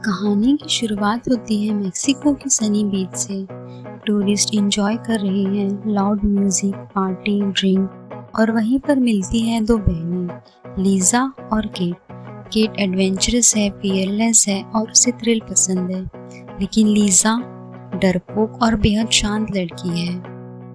कहानी की शुरुआत होती है मेक्सिको के सनी बीच से। टूरिस्ट एंजॉय कर रहे हैं लाउड म्यूजिक, पार्टी, ड्रिंक और वहीं पर मिलती हैं दो बहनें, लीजा और केट। केट एडवेंचरस है, फियरलेस है और उसे थ्रिल पसंद है, लेकिन लीजा डरपोक और बेहद शांत लड़की है।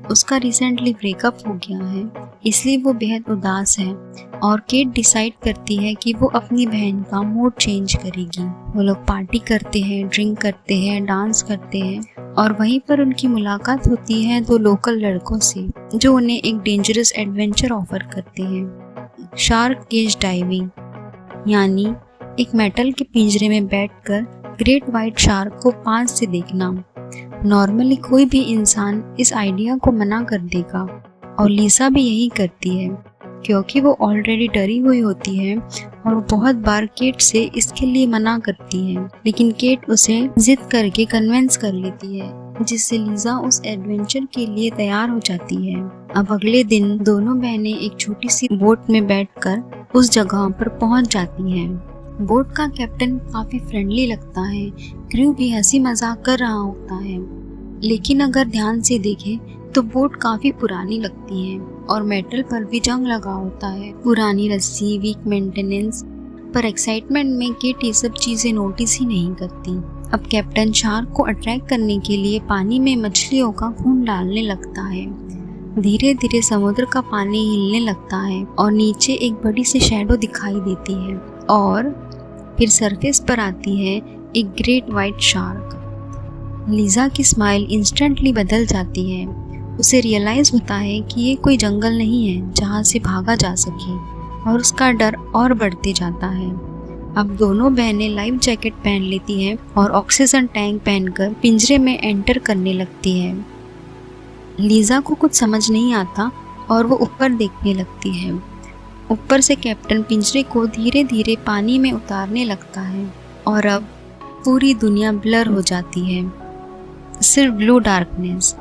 उसका रिसेंटली ब्रेकअप हो गया है, इसलिए वो बेहद उदास है और केट डिसाइड करती है कि वो अपनी बहन का मूड चेंज करेगी। वो लोग पार्टी करते हैं, ड्रिंक करते हैं, डांस करते हैं और वहीं पर उनकी मुलाकात होती है दो लोकल लड़कों से जो उन्हें एक डेंजरस एडवेंचर ऑफर करते हैं, शार्क केज डाइविंग, यानी एक मेटल के पिंजरे में बैठकर ग्रेट वाइट शार्क को पास से देखना। नॉर्मली कोई भी इंसान इस आइडिया को मना कर देगा और लीसा भी यही करती है क्योंकि वो ऑलरेडी डरी हुई होती है और वो बहुत बार केट से इसके लिए मना करती है, लेकिन केट उसे जिद करके कन्विंस कर लेती है, जिससे लीजा उस एडवेंचर के लिए तैयार हो जाती है। अब अगले दिन दोनों बहनें एक छोटी सी बोट में बैठकर उस जगह पर पहुंच जाती हैं। बोट का कैप्टन काफी फ्रेंडली लगता है, क्रू भी हंसी मजाक कर रहा होता है, लेकिन अगर ध्यान से देखें तो बोट काफी पुरानी लगती है और मेटल पर भी जंग लगा होता है। पुरानी रस्सी, वीक मेंटेनेंस, पर एक्साइटमेंट में केट ये सब चीजें नोटिस ही नहीं करती। अब कैप्टन शार्क को अट्रैक्ट करने के लिए पानी में मछलियों का खून डालने लगता है। धीरे धीरे समुद्र का पानी हिलने लगता है और नीचे एक बड़ी सी शैडो दिखाई देती है और फिर सरफेस पर आती है एक ग्रेट वाइट शार्क। लीजा की स्माइल इंस्टेंटली बदल जाती है। उसे रियलाइज होता है कि ये कोई जंगल नहीं है जहाँ से भागा जा सके और उसका डर और बढ़ते जाता है। अब दोनों बहनें लाइफ जैकेट पहन लेती हैं और ऑक्सीजन टैंक पहनकर पिंजरे में एंटर करने लगती है। लीजा को कुछ समझ नहीं आता और वो ऊपर देखने लगती है। ऊपर से कैप्टन पिंजरे को धीरे धीरे पानी में उतारने लगता है और अब पूरी दुनिया ब्लर हो जाती है, सिर्फ ब्लू डार्कनेस।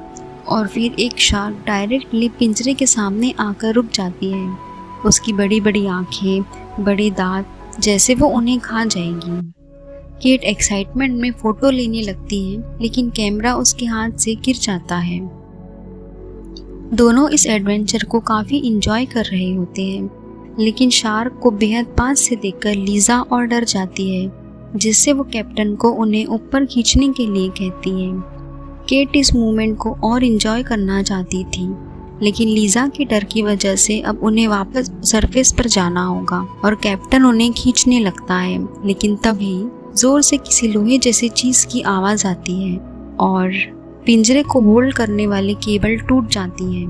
और फिर एक शार्क डायरेक्टली पिंजरे के सामने आकर रुक जाती है। उसकी बड़ी बड़ी आंखें, बड़े दांत, जैसे वो उन्हें खा जाएगी। केट एक्साइटमेंट में फोटो लेने लगती है, लेकिन कैमरा उसके हाथ से गिर जाता है। दोनों इस एडवेंचर को काफ़ी इंजॉय कर रहे होते हैं, लेकिन शार्क को बेहद पास से देखकर लीजा और डर जाती है, जिससे वो कैप्टन को उन्हें ऊपर खींचने के लिए कहती है। केट इस मूवमेंट को और इंजॉय करना चाहती थी, लेकिन लीजा के डर की वजह से अब उन्हें वापस सरफेस पर जाना होगा और कैप्टन उन्हें खींचने लगता है, लेकिन तभी जोर से किसी लोहे जैसी चीज की आवाज आती है और पिंजरे को होल्ड करने वाली केबल टूट जाती है,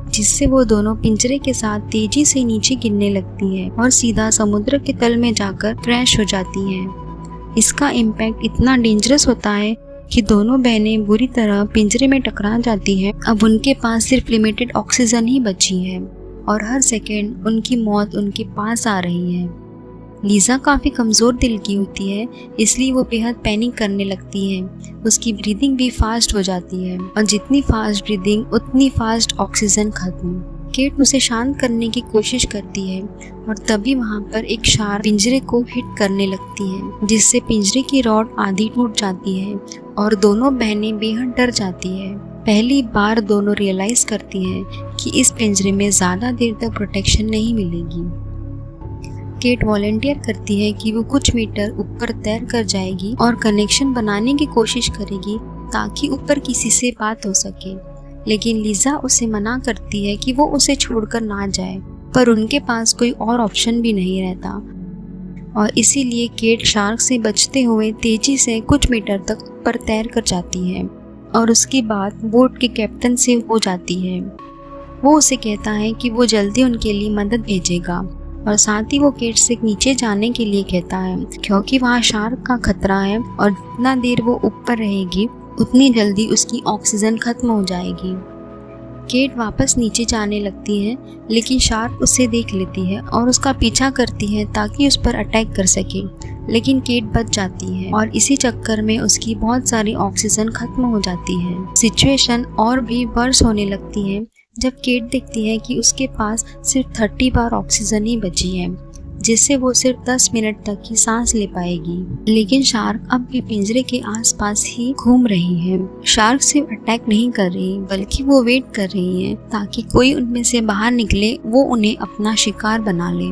जिससे वो दोनों पिंजरे के साथ तेजी से नीचे गिरने लगती है और सीधा समुद्र के तल में जाकर क्रैश हो जाती हैं। इसका इम्पैक्ट इतना डेंजरस होता है कि दोनों बहनें बुरी तरह पिंजरे में टकरा जाती हैं। अब उनके पास सिर्फ लिमिटेड ऑक्सीजन ही बची है और हर सेकेंड उनकी मौत उनके पास आ रही है। लीजा काफ़ी कमज़ोर दिल की होती है, इसलिए वो बेहद पैनिक करने लगती है। उसकी ब्रीदिंग भी फास्ट हो जाती है और जितनी फास्ट ब्रीदिंग उतनी फास्ट ऑक्सीजन खत्म। केट उसे शांत करने की कोशिश करती है और तभी वहाँ पर एक शार्क पिंजरे को हिट करने लगती है, जिससे पिंजरे की रॉड आधी टूट जाती है और दोनों बहनें बेहद डर जाती है। पहली बार दोनों रियलाइज करती हैं कि इस पिंजरे में ज़्यादा देर तक प्रोटेक्शन नहीं मिलेगी। केट वॉलंटियर करती है कि वो कुछ मीटर ऊपर तैर कर जाएगी और कनेक्शन बनाने की कोशिश करेगी ताकि ऊपर किसी से बात हो सके, लेकिन लीजा उसे मना करती है कि वो उसे छोड़कर ना जाए, पर उनके पास कोई और ऑप्शन भी नहीं रहता और इसीलिए केट शार्क से बचते हुए तेजी से कुछ मीटर तक ऊपर तैर कर जाती है और उसकी बात बोट के कैप्टन से हो जाती है। वो उसे कहता है कि वो जल्दी उनके लिए मदद भेजेगा और साथ ही वो केट से नीचे जाने के लिए कहता है क्योंकि वहाँ शार्क का खतरा है और जितना देर वो ऊपर रहेगी उतनी जल्दी उसकी ऑक्सीजन खत्म हो जाएगी। केट वापस नीचे जाने लगती है, लेकिन शार्क उसे देख लेती है और उसका पीछा करती है ताकि उस पर अटैक कर सके, लेकिन केट बच जाती है और इसी चक्कर में उसकी बहुत सारी ऑक्सीजन खत्म हो जाती है। सिचुएशन और भी वर्स होने लगती है जब केट देखती है कि उसके पास सिर्फ 30 बार ऑक्सीजन ही बची है जिससे वो सिर्फ 10 मिनट तक ही सांस ले पाएगी। लेकिन शार्क अब भी पिंजरे के आसपास ही घूम रही है। शार्क सिर्फ अटैक नहीं कर रही बल्कि वो वेट कर रही है ताकि कोई उनमें से बाहर निकले, वो उन्हें अपना शिकार बना ले।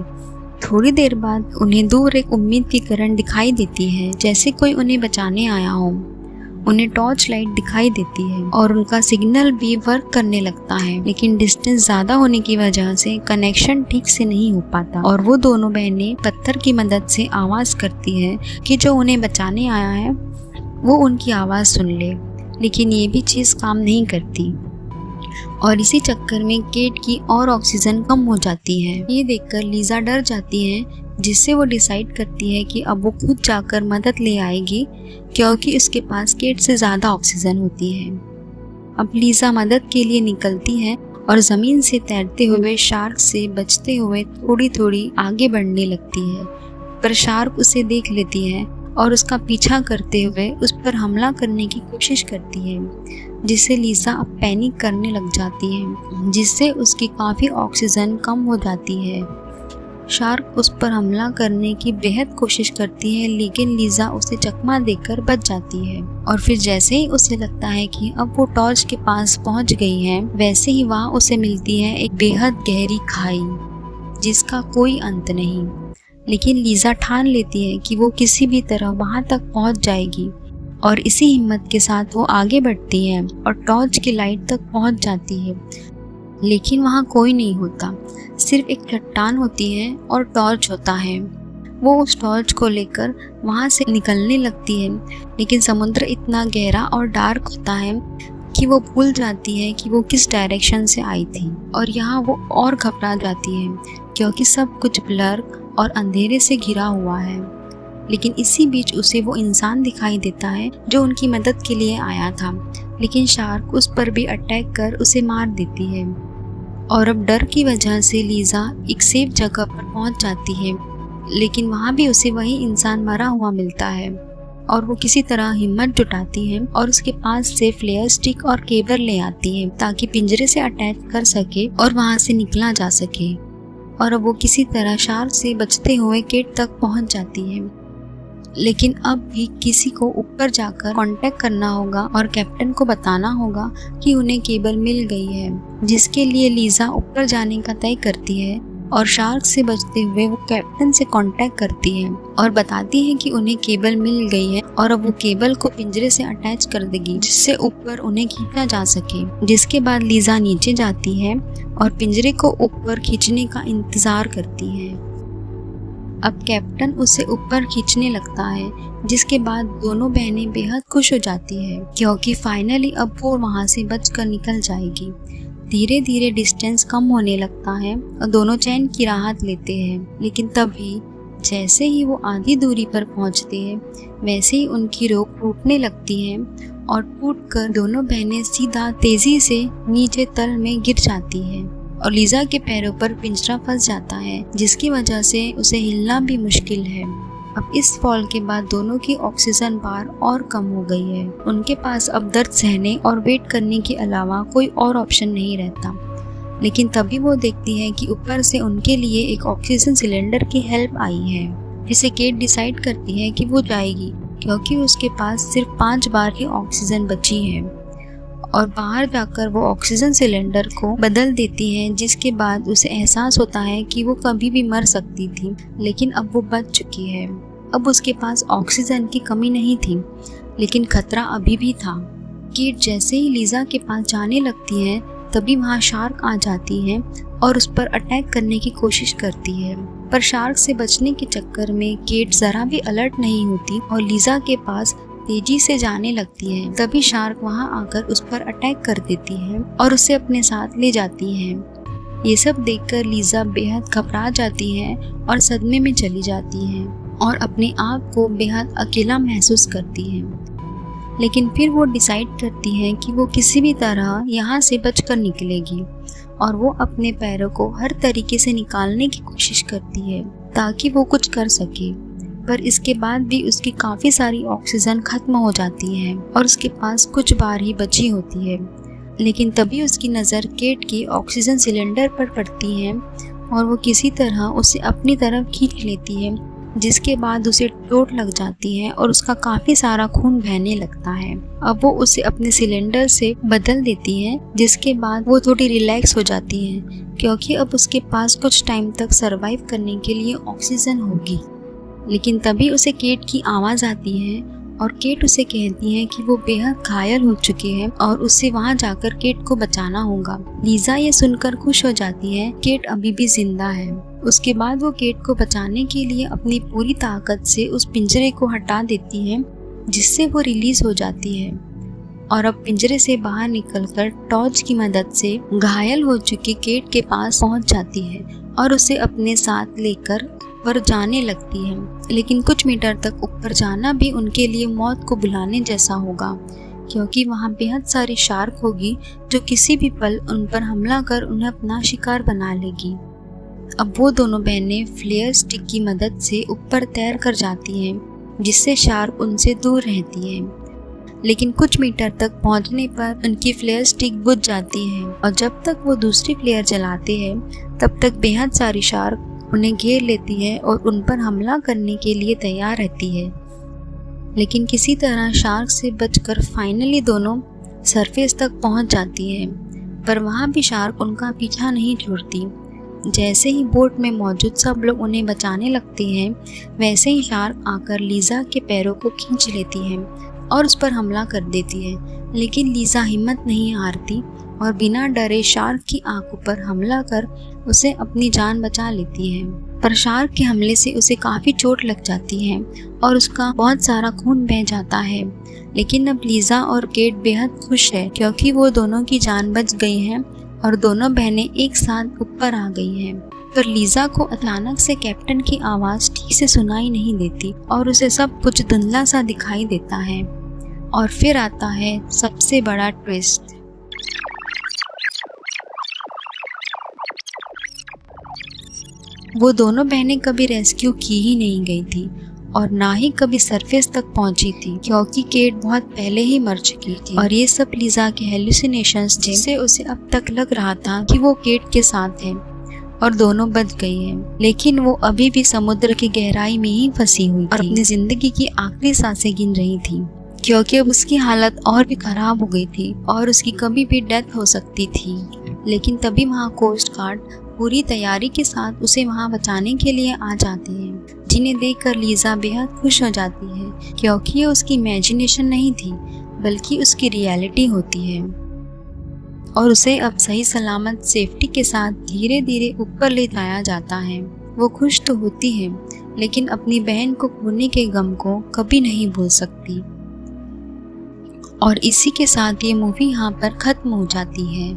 थोड़ी देर बाद उन्हें दूर एक उम्मीद की किरण दिखाई देती है, जैसे कोई उन्हें बचाने आया हो। उन्हें टॉर्च लाइट दिखाई देती है और उनका सिग्नल भी वर्क करने लगता है, लेकिन डिस्टेंस ज़्यादा होने की वजह से कनेक्शन ठीक से नहीं हो पाता और वो दोनों बहनें पत्थर की मदद से आवाज़ करती है कि जो उन्हें बचाने आया है वो उनकी आवाज़ सुन ले। लेकिन ये भी चीज़ काम नहीं करती और इसी चक्कर में केट की और ऑक्सीजन कम हो जाती है। ये देखकर लीजा डर जाती है, जिससे वो डिसाइड करती है कि अब वो खुद जाकर मदद ले आएगी क्योंकि उसके पास केट से ज़्यादा ऑक्सीजन होती है। अब लीजा मदद के लिए निकलती है और ज़मीन से तैरते हुए शार्क से बचते हुए थोड़ी थोड़ी आगे बढ़ने लगती है, पर शार्क उसे देख लेती है और उसका पीछा करते हुए उस पर हमला करने की कोशिश करती है, जिससे लीजा अब पैनिक करने लग जाती है, जिससे उसकी काफ़ी ऑक्सीजन कम हो जाती है। शार्क उस पर हमला करने की बेहद कोशिश करती है, लेकिन लीजा उसे चकमा देकर बच जाती है। और फिर जैसे ही उसे लगता है कि अब वो टॉर्च के पास पहुंच गई है, वैसे ही वहाँ उसे मिलती है एक बेहद गहरी खाई जिसका कोई अंत नहीं। लेकिन लीजा ठान लेती है कि वो किसी भी तरह वहाँ तक पहुँच जाएगी और इसी हिम्मत के साथ वो आगे बढ़ती है और टॉर्च की लाइट तक पहुँच जाती है। लेकिन वहाँ कोई नहीं होता, सिर्फ एक चट्टान होती है और टॉर्च होता है। वो उस टॉर्च को लेकर वहाँ से निकलने लगती है, लेकिन समुद्र इतना गहरा और डार्क होता है कि वो भूल जाती है कि वो किस डायरेक्शन से आई थी और यहाँ वो और घबरा जाती है क्योंकि सब कुछ ब्लर और अंधेरे से घिरा हुआ है। लेकिन इसी बीच उसे वो इंसान दिखाई देता है जो उनकी मदद के लिए आया था, लेकिन शार्क उस पर भी अटैक कर उसे मार देती है। और अब डर की वजह से लीजा एक सेफ जगह पर पहुंच जाती है, लेकिन वहां भी उसे वही इंसान मरा हुआ मिलता है और वो किसी तरह हिम्मत जुटाती है और उसके पास से फ्लेयर स्टिक और केबल ले आती है ताकि पिंजरे से अटैच कर सके और वहां से निकला जा सके। और अब वो किसी तरह शार्क से बचते हुए केट तक पहुंच जाती है, लेकिन अब भी किसी को ऊपर जाकर कांटेक्ट करना होगा और कैप्टन को बताना होगा कि उन्हें केबल मिल गई है, जिसके लिए लीजा ऊपर जाने का तय करती है और शार्क से बचते हुए वो कैप्टन से कांटेक्ट करती है और बताती है कि उन्हें केबल मिल गई है और अब वो केबल को पिंजरे से अटैच कर देगी जिससे ऊपर उन्हें खींचा जा सके। जिसके बाद लीजा नीचे जाती है और पिंजरे को ऊपर खींचने का इंतजार करती है। अब कैप्टन उसे ऊपर खींचने लगता है, जिसके बाद दोनों बहनें बेहद खुश हो जाती है क्योंकि फाइनली अब वो वहाँ से बचकर निकल जाएगी। धीरे धीरे डिस्टेंस कम होने लगता है और दोनों चैन की राहत लेते हैं, लेकिन तभी जैसे ही वो आधी दूरी पर पहुँचते हैं वैसे ही उनकी रोक टूटने लगती है और टूटकर दोनों बहनें सीधा तेजी से नीचे तल में गिर जाती है और लीजा के पैरों पर पिंजरा फंस जाता है, जिसकी वजह से उसे हिलना भी मुश्किल है। अब इस फॉल के बाद दोनों की ऑक्सीजन बार और कम हो गई है। उनके पास अब दर्द सहने और वेट करने के अलावा कोई और ऑप्शन नहीं रहता। लेकिन तभी वो देखती है कि ऊपर से उनके लिए एक ऑक्सीजन सिलेंडर की हेल्प आई है, जिसे केट डिसाइड करती है कि वो जाएगी क्योंकि उसके पास सिर्फ 5 बार ही ऑक्सीजन बची है और बाहर जाकर वो ऑक्सीजन सिलेंडर को बदल देती है, जिसके बाद उसे एहसास होता है कि वो कभी भी मर सकती थी, लेकिन अब वो बच चुकी है। अब उसके पास ऑक्सीजन की कमी नहीं थी, लेकिन खतरा अभी भी था। केट जैसे ही लीजा के पास जाने लगती है तभी वहाँ शार्क आ जाती है और उस पर अटैक करने की कोशिश करती है, पर शार्क से बचने के चक्कर में केट जरा भी अलर्ट नहीं होती और लीजा के पास तेजी से जाने लगती है। तभी शार्क वहां आकर उस पर अटैक कर देती है और उसे अपने साथ ले जाती है। ये सब देखकर लीजा बेहद घबरा जाती है और सदमे में चली जाती है और अपने आप को बेहद अकेला महसूस करती है। लेकिन फिर वो डिसाइड करती है कि वो किसी भी तरह यहाँ से बचकर निकलेगी और वो अपने पैरों को हर तरीके से निकालने की कोशिश करती है ताकि वो कुछ कर सके। पर इसके बाद भी उसकी काफ़ी सारी ऑक्सीजन खत्म हो जाती है और उसके पास कुछ बार ही बची होती है। लेकिन तभी उसकी नज़र केट की ऑक्सीजन सिलेंडर पर पड़ती है और वो किसी तरह उसे अपनी तरफ खींच लेती है, जिसके बाद उसे चोट लग जाती है और उसका काफ़ी सारा खून बहने लगता है। अब वो उसे अपने सिलेंडर से बदल देती है, जिसके बाद वो थोड़ी रिलैक्स हो जाती है, क्योंकि अब उसके पास कुछ टाइम तक सरवाइव करने के लिए ऑक्सीजन होगी। लेकिन तभी उसे केट की आवाज़ आती है और केट उसे कहती है कि वो बेहद घायल हो चुकी है और उसे वहाँ जाकर केट को बचाना होगा। लीजा ये सुनकर खुश हो जाती है, केट अभी भी जिंदा है। उसके बाद वो केट को बचाने के लिए अपनी पूरी ताकत से उस पिंजरे को हटा देती है, जिससे वो रिलीज हो जाती है और अब पिंजरे से बाहर निकलकर टॉर्च की मदद से घायल हो चुकी केट के पास पहुंच जाती है और उसे अपने साथ लेकर ऊपर जाने लगती है। लेकिन कुछ मीटर तक ऊपर जाना भी उनके लिए मौत को बुलाने जैसा होगा, क्योंकि वहाँ बेहद सारी शार्क होगी जो किसी भी पल उन पर हमला कर उन्हें अपना शिकार बना लेगी। अब वो दोनों बहनें फ्लेयर स्टिक की मदद से ऊपर तैर कर जाती हैं, जिससे शार्क उनसे दूर रहती है। लेकिन कुछ मीटर तक पहुंचने पर उनकी फ्लेयर स्टिक बुझ जाती है और जब तक वो दूसरी फ्लेयर जलाते हैं तब तक बेहद सारी शार्क उन्हें घेर लेती है और उन पर हमला करने के लिए तैयार रहती है। लेकिन किसी तरह शार्क से बचकर फाइनली दोनों सरफेस तक पहुंच जाती है, पर वहां भी शार्क उनका पीछा नहीं छोड़ती। जैसे ही बोट में मौजूद सब लोग उन्हें बचाने लगते हैं, वैसे ही शार्क आकर लीजा के पैरों को खींच लेती है और उस पर हमला कर देती है। लेकिन लीजा हिम्मत नहीं हारती और बिना डरे शार्क की आंखों पर हमला कर उसे अपनी जान बचा लेती है। पर शार्क के हमले से उसे काफ़ी चोट लग जाती है और उसका बहुत सारा खून बह जाता है। लेकिन अब लीजा और केट बेहद खुश है, क्योंकि वो दोनों की जान बच गई है और दोनों बहनें एक साथ ऊपर आ गई हैं। पर लीजा को अचानक से कैप्टन की आवाज़ ठीक से सुनाई नहीं देती और उसे सब कुछ धुंधला सा दिखाई देता है। और फिर आता है सबसे बड़ा ट्विस्ट। वो दोनों बहनें कभी रेस्क्यू की ही नहीं गई थी और ना ही कभी सरफेस तक पहुंची थी, क्योंकि केट बहुत पहले ही मर चुकी थी और ये सब लीजा के हेलुसिनेशंस थे, जिससे उसे अब तक लग रहा था कि वो केट के साथ है और दोनों बच गई हैं। लेकिन वो अभी भी समुद्र की गहराई में ही फंसी हुई थी और अपनी जिंदगी की आखिरी सांसें गिन रही थी, क्योंकि अब उसकी हालत और भी खराब हो गई थी और उसकी कभी भी डेथ हो सकती थी। लेकिन तभी वहाँ कोस्ट गार्ड पूरी तैयारी के साथ उसे वहाँ बचाने के लिए आ जाते हैं, जिन्हें देखकर लीजा बेहद खुश हो जाती है, क्योंकि ये उसकी इमेजिनेशन नहीं थी बल्कि उसकी रियलिटी होती है और उसे अब सही सलामत सेफ्टी के साथ धीरे धीरे ऊपर ले जाया जाता है। वो खुश तो होती है, लेकिन अपनी बहन को खोने के गम को कभी नहीं भूल सकती। और इसी के साथ ये मूवी यहाँ पर ख़त्म हो जाती है।